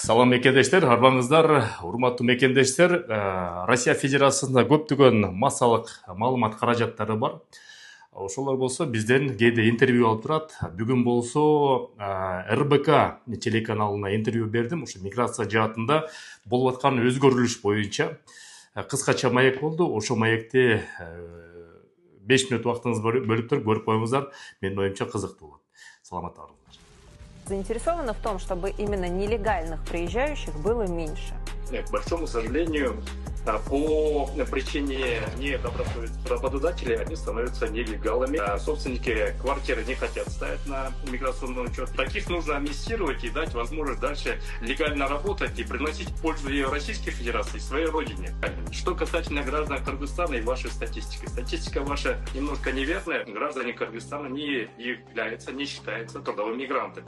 Салам мекендештер, арбаңыздар, урматтуу мекендештер. Россия Федерациясында көптөгөн массалык маалымат каражаттары бар. Ошолор болсо бизден кээде интервью алып турат. Бүгүн болсо РБК телеканалына интервью бердим. Ошо миграция жаатында болуп аткан өзгөрүлүш боюнча кыскача маек болду. Ошо маекти 5 мүнөт убактыңызды бөлүп туруп көрүп коюңуздар. Менин оюмча кызыктуу болот. Саламатта болуңуздар. Заинтересованы в том, чтобы именно нелегальных приезжающих было меньше? К большому сожалению, по причине работодателей они становятся нелегалами. Собственники квартиры не хотят ставить на миграционный учет. Таких нужно амнистировать и дать возможность дальше легально работать и приносить пользу и Российской Федерации, и своей родине. Что касательно граждан Кыргызстана и вашей статистики. Статистика ваша немножко неверная. Граждане Кыргызстана не являются, не считаются трудовыми мигрантами.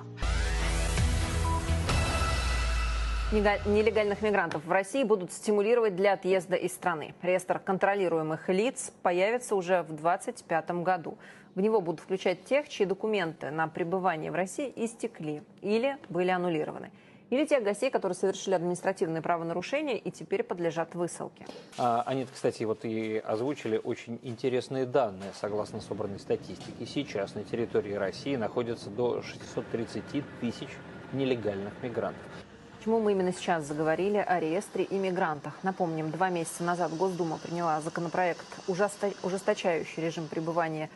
Нелегальных мигрантов в России будут стимулировать для отъезда из страны. Реестр контролируемых лиц появится уже в 2025 году. В него будут включать тех, чьи документы на пребывание в России истекли или были аннулированы. Или тех гостей, которые совершили административные правонарушения и теперь подлежат высылке. Они, кстати, вот и озвучили очень интересные данные. Согласно собранной статистике, сейчас на территории России находится до 630 тысяч нелегальных мигрантов. Почему мы именно сейчас заговорили о реестре иммигрантах? Напомним, 2 месяца назад Госдума приняла законопроект, ужесточающий режим пребывания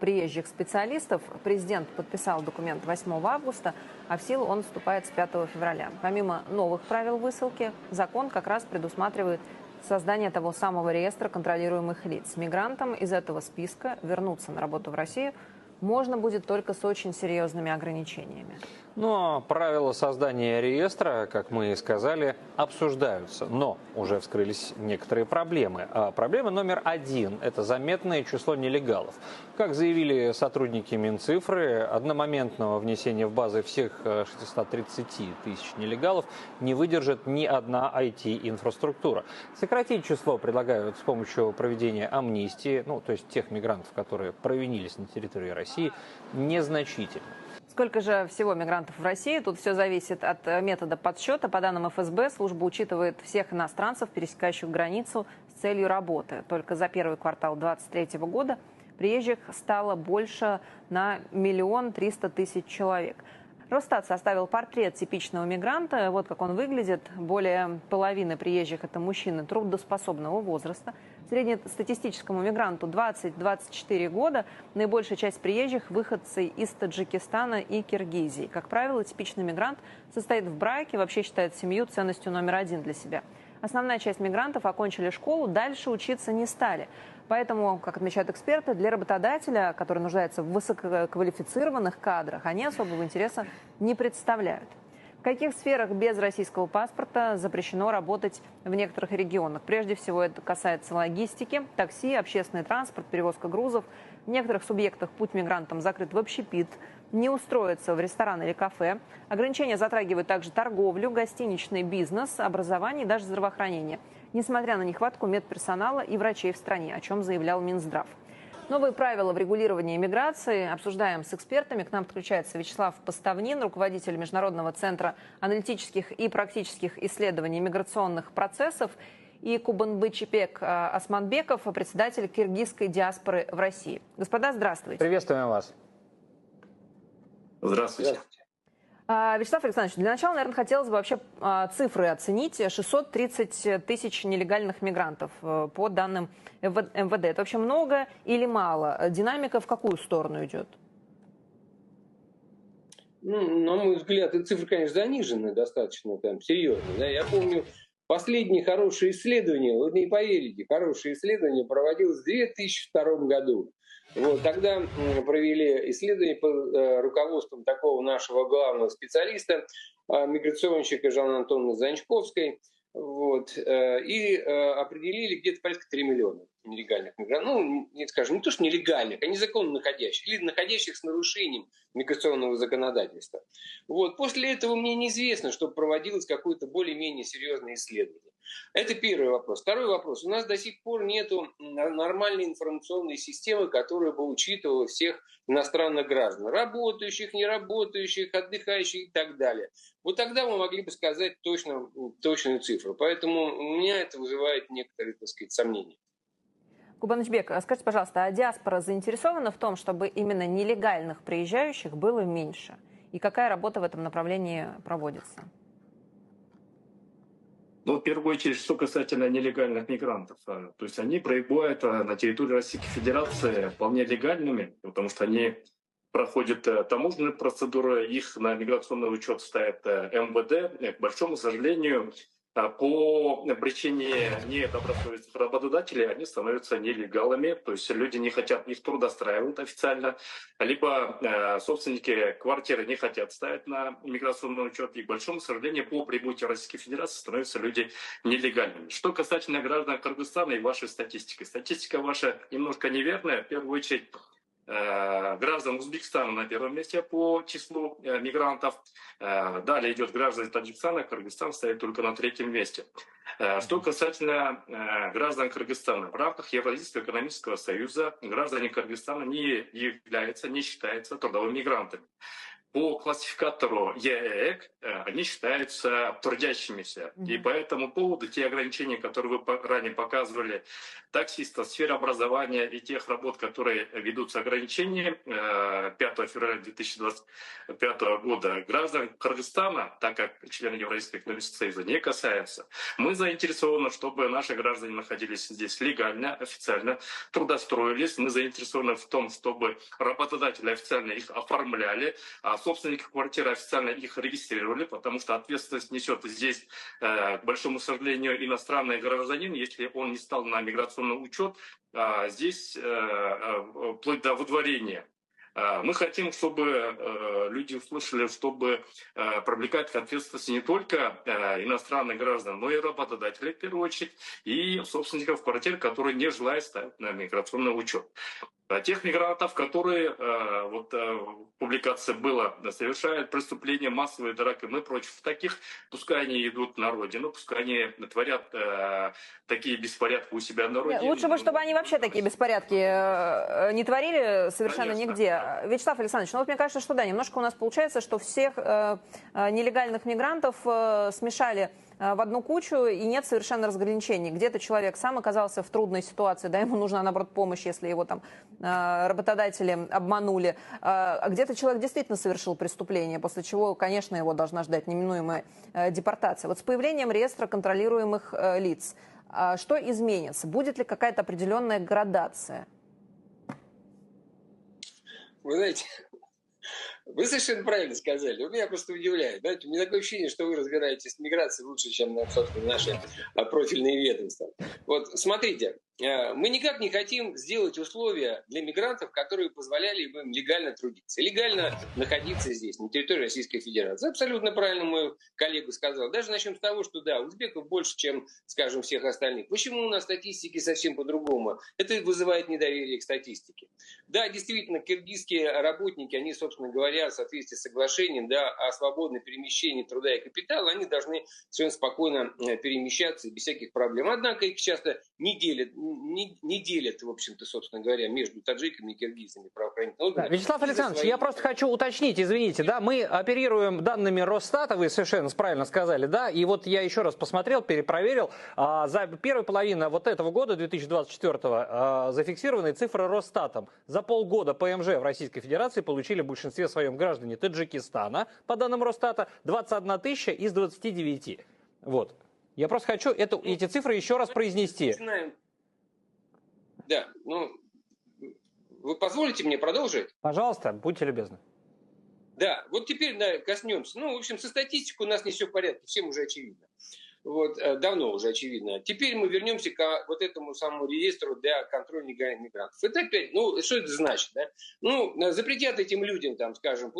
приезжих специалистов. Президент подписал документ 8 августа, а в силу он вступает с 5 февраля. Помимо новых правил высылки, закон как раз предусматривает создание того самого реестра контролируемых лиц. Мигрантам из этого списка вернуться на работу в Россию можно будет только с очень серьезными ограничениями. Но правила создания реестра, как мы и сказали, обсуждаются. Но уже вскрылись некоторые проблемы. Проблема номер 1 – это заметное число нелегалов. Как заявили сотрудники Минцифры, одномоментного внесения в базы всех 630 тысяч нелегалов не выдержит ни одна IT-инфраструктура. Сократить число предлагают с помощью проведения амнистии, то есть тех мигрантов, которые провинились на территории России, незначительно. Сколько же всего мигрантов в России? Тут все зависит от метода подсчета. По данным ФСБ, служба учитывает всех иностранцев, пересекающих границу с целью работы. Только за первый квартал 2023 года приезжих стало больше на 1 300 000 человек. Росстат составил портрет типичного мигранта. Вот как он выглядит. Более половины приезжих – это мужчины трудоспособного возраста. Среднестатистическому мигранту 20-24 года. Наибольшая часть приезжих – выходцы из Таджикистана и Киргизии. Как правило, типичный мигрант состоит в браке, вообще считает семью ценностью номер 1 для себя. Основная часть мигрантов окончили школу, дальше учиться не стали. Поэтому, как отмечают эксперты, для работодателя, который нуждается в высококвалифицированных кадрах, они особого интереса не представляют. В каких сферах без российского паспорта запрещено работать в некоторых регионах? Прежде всего, это касается логистики, такси, общественный транспорт, перевозка грузов. В некоторых субъектах путь мигрантам закрыт в общепит, не устроиться в ресторан или кафе. Ограничения затрагивают также торговлю, гостиничный бизнес, образование и даже здравоохранение, несмотря на нехватку медперсонала и врачей в стране, о чем заявлял Минздрав. Новые правила в регулировании миграции обсуждаем с экспертами. К нам подключается Вячеслав Поставнин, руководитель Международного центра аналитических и практических исследований миграционных процессов, и Кубанбычепек Османбеков, председатель киргизской диаспоры в России. Господа, здравствуйте. Приветствуем вас. Здравствуйте. Вячеслав Александрович, для начала, наверное, хотелось бы вообще цифры оценить. 630 тысяч нелегальных мигрантов по данным МВД. Это вообще много или мало? Динамика в какую сторону идет? На мой взгляд, эти цифры, конечно, занижены достаточно серьезно. Да? Я помню, последние хорошие исследования, вы не поверите, хорошие исследования проводилось в 2002 году. Вот, тогда провели исследование под руководством такого нашего главного специалиста, миграционщика Жанны Антоновны Занчковской, вот, и определили где-то порядка 3 миллиона нелегальных мигрантов, ну, не скажем, не то, что нелегальных, а незаконно находящих, или находящих с нарушением миграционного законодательства. Вот. После этого мне неизвестно, что проводилось какое-то более-менее серьезное исследование. Это первый вопрос. Второй вопрос. У нас до сих пор нет нормальной информационной системы, которая бы учитывала всех иностранных граждан. Работающих, неработающих, отдыхающих и так далее. Вот тогда мы могли бы сказать точную цифру. Поэтому у меня это вызывает некоторые, так сказать, сомнения. Кубанычбек, скажите, пожалуйста, а диаспора заинтересована в том, чтобы именно нелегальных приезжающих было меньше? И какая работа в этом направлении проводится? Ну, в первую очередь, что касательно нелегальных мигрантов. То есть они пребывают на территории Российской Федерации вполне легальными, потому что они проходят таможенные процедуры, их на миграционный учет ставят МВД. К большому сожалению, по причине недобросовестных работодателей они становятся нелегалами, то есть люди не хотят, их трудоустраивают официально, либо собственники квартиры не хотят ставить на миграционный учет, и, к большому сожалению, по прибытию Российской Федерации становятся люди нелегальными. Что касательно граждан Кыргызстана и вашей статистики. Статистика ваша немножко неверная, в первую очередь, граждан Узбекистана на первом месте по числу мигрантов. Далее идет граждан Таджикистана, Кыргызстан стоит только на третьем месте. Что касательно граждан Кыргызстана, в рамках Евразийского экономического союза граждане Кыргызстана не являются, не считаются трудовыми мигрантами. По классификатору ЕЭК они считаются трудящимися. И по этому поводу те ограничения, которые вы ранее показывали, таксистов, сферы образования и тех работ, которые ведутся ограничения 5 февраля 2025 года, граждан Кыргызстана, так как члены Евразийского экономического союза, не касаются. Мы заинтересованы, чтобы наши граждане находились здесь легально, официально, трудоустроились. Мы заинтересованы в том, чтобы работодатели официально их оформляли, а собственники квартиры официально их регистрировали, потому что ответственность несет здесь, к большому сожалению, иностранный гражданин, если он не стал на миграционный учет, здесь вплоть до выдворения. Мы хотим, чтобы люди услышали, чтобы привлекать к ответственности не только иностранных граждан, но и работодателей, в первую очередь, и собственников квартир, которые не желают ставить на миграционный учет. Тех мигрантов, которые, вот в публикации было, совершают преступления, массовые драки, мы против таких. Пускай они идут на родину, пускай они творят такие беспорядки у себя на родине. Лучше бы, чтобы они вообще такие беспорядки не творили совершенно Конечно. нигде. Вячеслав Александрович, ну вот мне кажется, что да, немножко у нас получается, что всех нелегальных мигрантов смешали в одну кучу, и нет совершенно разграничений. Где-то человек сам оказался в трудной ситуации, да, ему нужна, наоборот, помощь, если его там работодатели обманули. А где-то человек действительно совершил преступление, после чего, конечно, его должна ждать неминуемая депортация. Вот с появлением реестра контролируемых лиц, что изменится? Будет ли какая-то определенная градация? Вы знаете, вы совершенно правильно сказали. Вы меня просто удивляет. Знаете, у меня такое ощущение, что вы разбираетесь с миграцией лучше, чем, собственно, наши профильные ведомства. Вот, смотрите, мы никак не хотим сделать условия для мигрантов, которые позволяли бы им легально трудиться, легально находиться здесь, на территории Российской Федерации. Абсолютно правильно мой коллега сказал. Даже начнем с того, что да, узбеков больше, чем, скажем, всех остальных. Почему у нас статистики совсем по-другому? Это вызывает недоверие к статистике. Да, действительно, киргизские работники, они, собственно говоря, в соответствии с соглашением, да, о свободном перемещении труда и капитала, они должны совершенно спокойно перемещаться без всяких проблем. Однако их часто не делят, в общем-то, собственно говоря, между таджиками и киргизами правоохранительные органы. Да, Вячеслав Александрович, я просто хочу уточнить, извините, да, мы оперируем данными Росстата, вы совершенно правильно сказали, да, и вот я еще раз посмотрел, перепроверил, за первую половину вот этого года, 2024, зафиксированные цифры Росстатом. За полгода ПМЖ в Российской Федерации получили в большинстве своем граждане Таджикистана, по данным Росстата, 21 тысяча из 29. Вот. Я просто хочу эти цифры еще раз произнести. Да, ну, вы позволите мне продолжить? Пожалуйста, будьте любезны. Да, вот теперь да, коснемся. Ну, в общем, со статистикой у нас не все в порядке, всем уже очевидно. Вот, давно уже очевидно. Теперь мы вернемся к вот этому самому реестру для контроля нелегальных мигрантов. Это опять, ну, что это значит, да? Ну, запретят этим людям, там, скажем,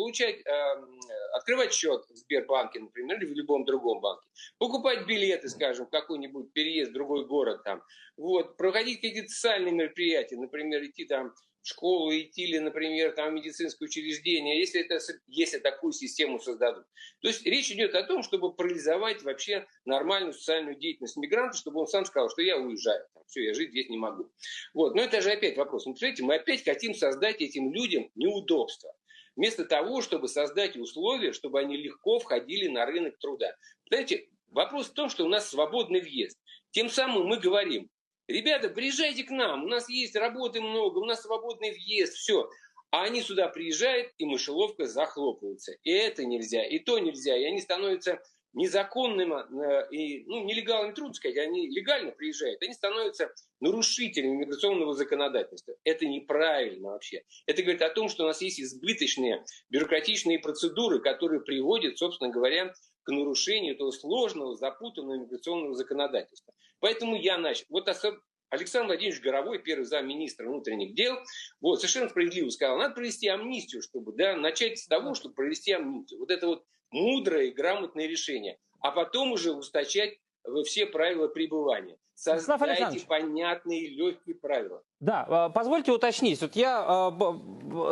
открывать счет в Сбербанке, например, или в любом другом банке. покупать билеты, скажем, в какой-нибудь переезд в другой город, там, вот, проходить какие-то социальные мероприятия, например, идти там в школу, идти или, например, там, в медицинское учреждение, если такую систему создадут. То есть речь идет о том, чтобы парализовать вообще нормальную социальную деятельность мигранта, чтобы он сам сказал, что я уезжаю, там, все, я жить здесь не могу. Вот. Но это же опять вопрос. Смотрите, мы опять хотим создать этим людям неудобства. Вместо того, чтобы создать условия, чтобы они легко входили на рынок труда. Знаете, вопрос в том, что у нас свободный въезд. Тем самым мы говорим: ребята, приезжайте к нам, у нас есть работы много, у нас свободный въезд, все. А они сюда приезжают, и мышеловка захлопывается. И это нельзя, и то нельзя. И они становятся незаконными, и, нелегалами трудно сказать, они легально приезжают, они становятся нарушителями миграционного законодательства. Это неправильно вообще. Это говорит о том, что у нас есть избыточные бюрократичные процедуры, которые приводят, собственно говоря, к нарушению этого сложного, запутанного миграционного законодательства. Поэтому я начал. Вот Александр Владимирович Горовой, первый замминистра внутренних дел, вот, совершенно справедливо сказал, надо провести амнистию, чтобы начать с того, чтобы провести амнистию. Вот это вот мудрое и грамотное решение. А потом уже ужесточать все правила пребывания. Создайте понятные и легкие правила. Да, позвольте уточнить. Вот я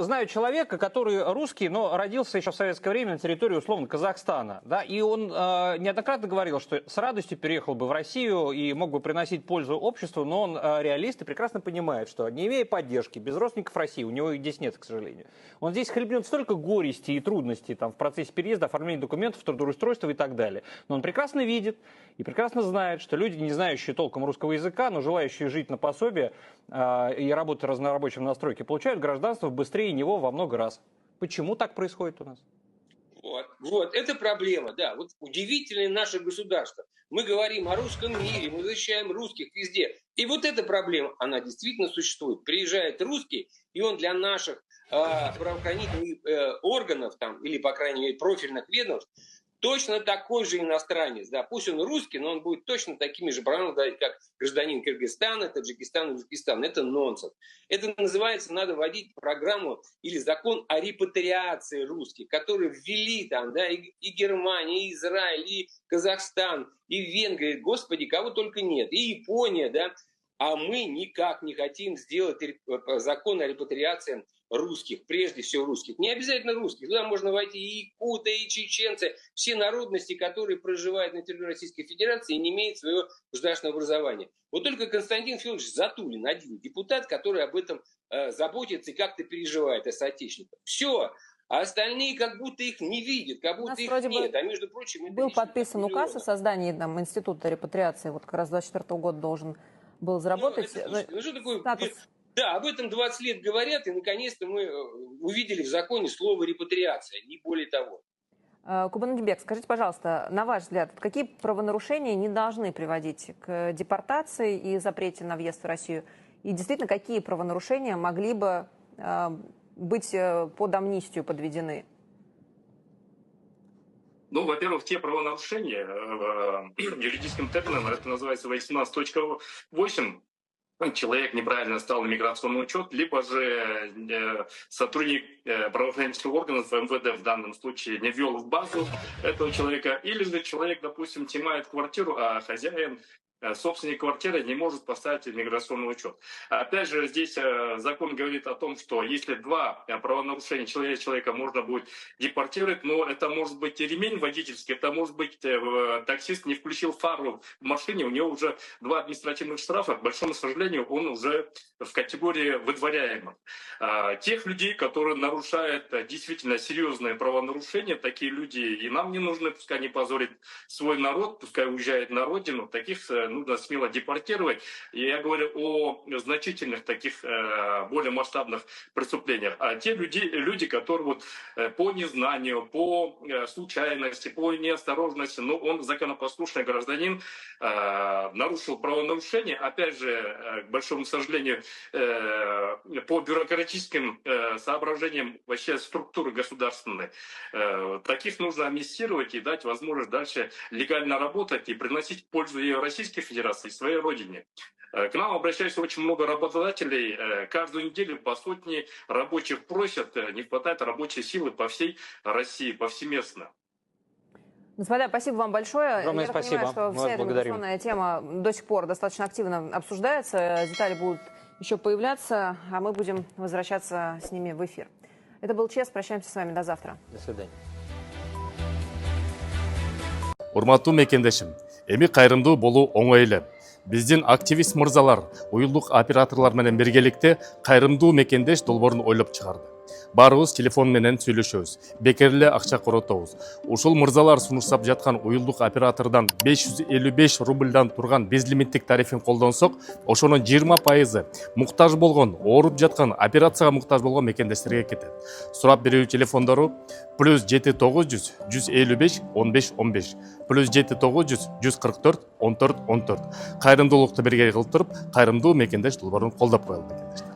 знаю человека, который русский, но родился еще в советское время на территории, условно, Казахстана. Да, и он неоднократно говорил, что с радостью переехал бы в Россию и мог бы приносить пользу обществу, но он реалист и прекрасно понимает, что не имея поддержки, без родственников России, у него их здесь нет, к сожалению. Он здесь хлебнет столько горести и трудностей там, в процессе переезда, оформления документов, трудоустройства и так далее. Но он прекрасно видит и прекрасно знает, что люди, не знающие толком русского языка, но желающие жить на пособие и работать разнорабочим на стройке, получают гражданство быстрее него во много раз. Почему так происходит у нас? Вот, это проблема, да. Вот удивительное наше государство. Мы говорим о русском мире, мы защищаем русских везде. И вот эта проблема, она действительно существует. Приезжает русский, и он для наших правоохранительных органов, там, или, по крайней мере, профильных ведомств, точно такой же иностранец. Да. Пусть он русский, но он будет точно такими же правами, как гражданин Кыргызстана, Таджикистана, Узбекистана. Это нонсенс. Это называется, надо вводить программу или закон о репатриации русских, который ввели там, да, и Германия, и Израиль, и Казахстан, и Венгрия. Господи, кого только нет. И Япония, да. А мы никак не хотим сделать закон о репатриации русских, прежде всего русских. Не обязательно русских, туда можно войти и якуты, и чеченцы, все народности, которые проживают на территории Российской Федерации и не имеют своего государственного образования. Вот только Константин Федорович Затулин, один депутат, который об этом заботится и как-то переживает о соотечественниках. Все. А остальные как будто их не видят, как будто их нет. А между прочим... Был подписан указ о создании там, института репатриации, вот как раз 2024 года должен был заработать. Что такое... Да, об этом 20 лет говорят, и наконец-то мы увидели в законе слово «репатриация», не более того. Кубанбек, скажите, пожалуйста, на ваш взгляд, какие правонарушения не должны приводить к депортации и запрете на въезд в Россию? И действительно, какие правонарушения могли бы быть под амнистию подведены? Ну, во-первых, те правонарушения, юридическим термином это называется 18.8, человек неправильно стал на миграционный учет, либо же сотрудник правоохранительных органов МВД в данном случае не ввел в базу этого человека, или же человек, допустим, снимает квартиру, а хозяин, собственник квартиры не может поставить в миграционный учет. Опять же, здесь закон говорит о том, что если два правонарушения человека можно будет депортировать, но это может быть и ремень водительский, это может быть таксист не включил фару в машине, у него уже 2 административных штрафа, к большому сожалению, он уже в категории выдворяемых. Тех людей, которые нарушают действительно серьезные правонарушения, такие люди и нам не нужны, пускай не позорят свой народ, пускай уезжает на родину, таких нужно смело депортировать. И я говорю о значительных таких более масштабных преступлениях. А те люди, которые вот по незнанию, по случайности, по неосторожности, но он законопослушный гражданин, нарушил правонарушение, опять же, к большому сожалению, по бюрократическим соображениям вообще структуры государственной, таких нужно амнистировать и дать возможность дальше легально работать и приносить пользу и Российской Федерации, и своей родине. К нам обращаются очень много работодателей. Каждую неделю по сотне рабочих просят, не хватает рабочей силы по всей России, повсеместно. Господа, спасибо вам большое. Огромное Я так спасибо. понимаю, что Мы вся вас эта благодарим. миграционная тема до сих пор достаточно активно обсуждается. Детали будут еще появляться, а мы будем возвращаться с ними в эфир. Это был ЧЕС. Прощаемся с вами до завтра. До свидания. Урматтуу мекендешим, эми кайрымдуу болуу оңой эле. Биздин активист мырзалар, уюлдук операторлор менен биргеликте кайрымдуу мекендеш долбоорун ойлоп чыгарды. Баарыбыз телефон менен сүйлөшөбүз, бекер эле акча коротобуз. Ушул мырзалар сунуштап жаткан уюлдук оператордон 555 рубльдан турган безлимиттик тарифин колдонсок, ошонун 20% муктаж болгон, ооруп жаткан, операцияга муктаж болгон мекендештерге кетет. Сурап берүү телефондору +7 900 155 15 15, +7 900 144 14 14. Кайрымдуулукту бирге кылып туруп, кайрымдуу мекендеш долбоорун колдоп коелу мекендештер.